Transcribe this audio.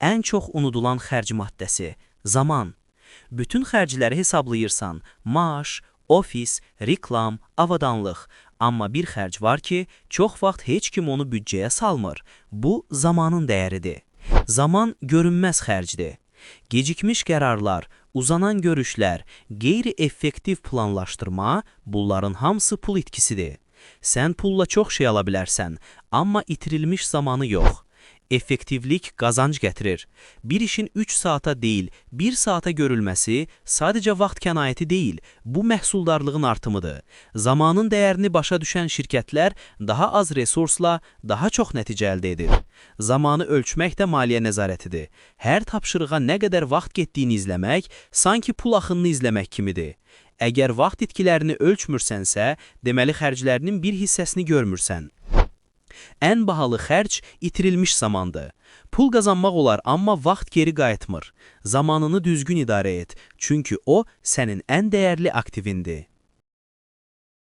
ən çox unudulan xərc maddəsi – zaman. Bütün xərcləri hesablayırsan, maaş, ofis, reklam, avadanlıq. Amma bir xərc var ki, çox vaxt heç kim onu büdcəyə salmır. Bu, zamanın dəyəridir. Zaman görünməz xərcdir. Gecikmiş qərarlar, uzanan görüşlər, qeyri-effektiv planlaşdırma, bunların hamısı pul itkisidir. Sən pulla çox şey ala bilərsən, amma itirilmiş zamanı yox. Effektivlik qazanc gətirir. Bir işin 3 saata deyil, 1 saata görülməsi sadəcə vaxt kənayəti deyil, bu məhsuldarlığın artımıdır. Zamanın dəyərini başa düşən şirkətlər daha az resursla daha çox nəticə əldə edir. Zamanı ölçmək də maliyyə nəzarətidir. Hər tapşırığa nə qədər vaxt getdiyini izləmək, sanki pul axınını izləmək kimidir. Əgər vaxt itkilərini ölçmürsənsə, deməli xərclərinin bir hissəsini görmürsən. Ən bahalı xərc itirilmiş zamandır. Pul qazanmaq olar, amma vaxt geri qayıtmır. Zamanını düzgün idarə et, çünki o sənin ən dəyərli aktivindir.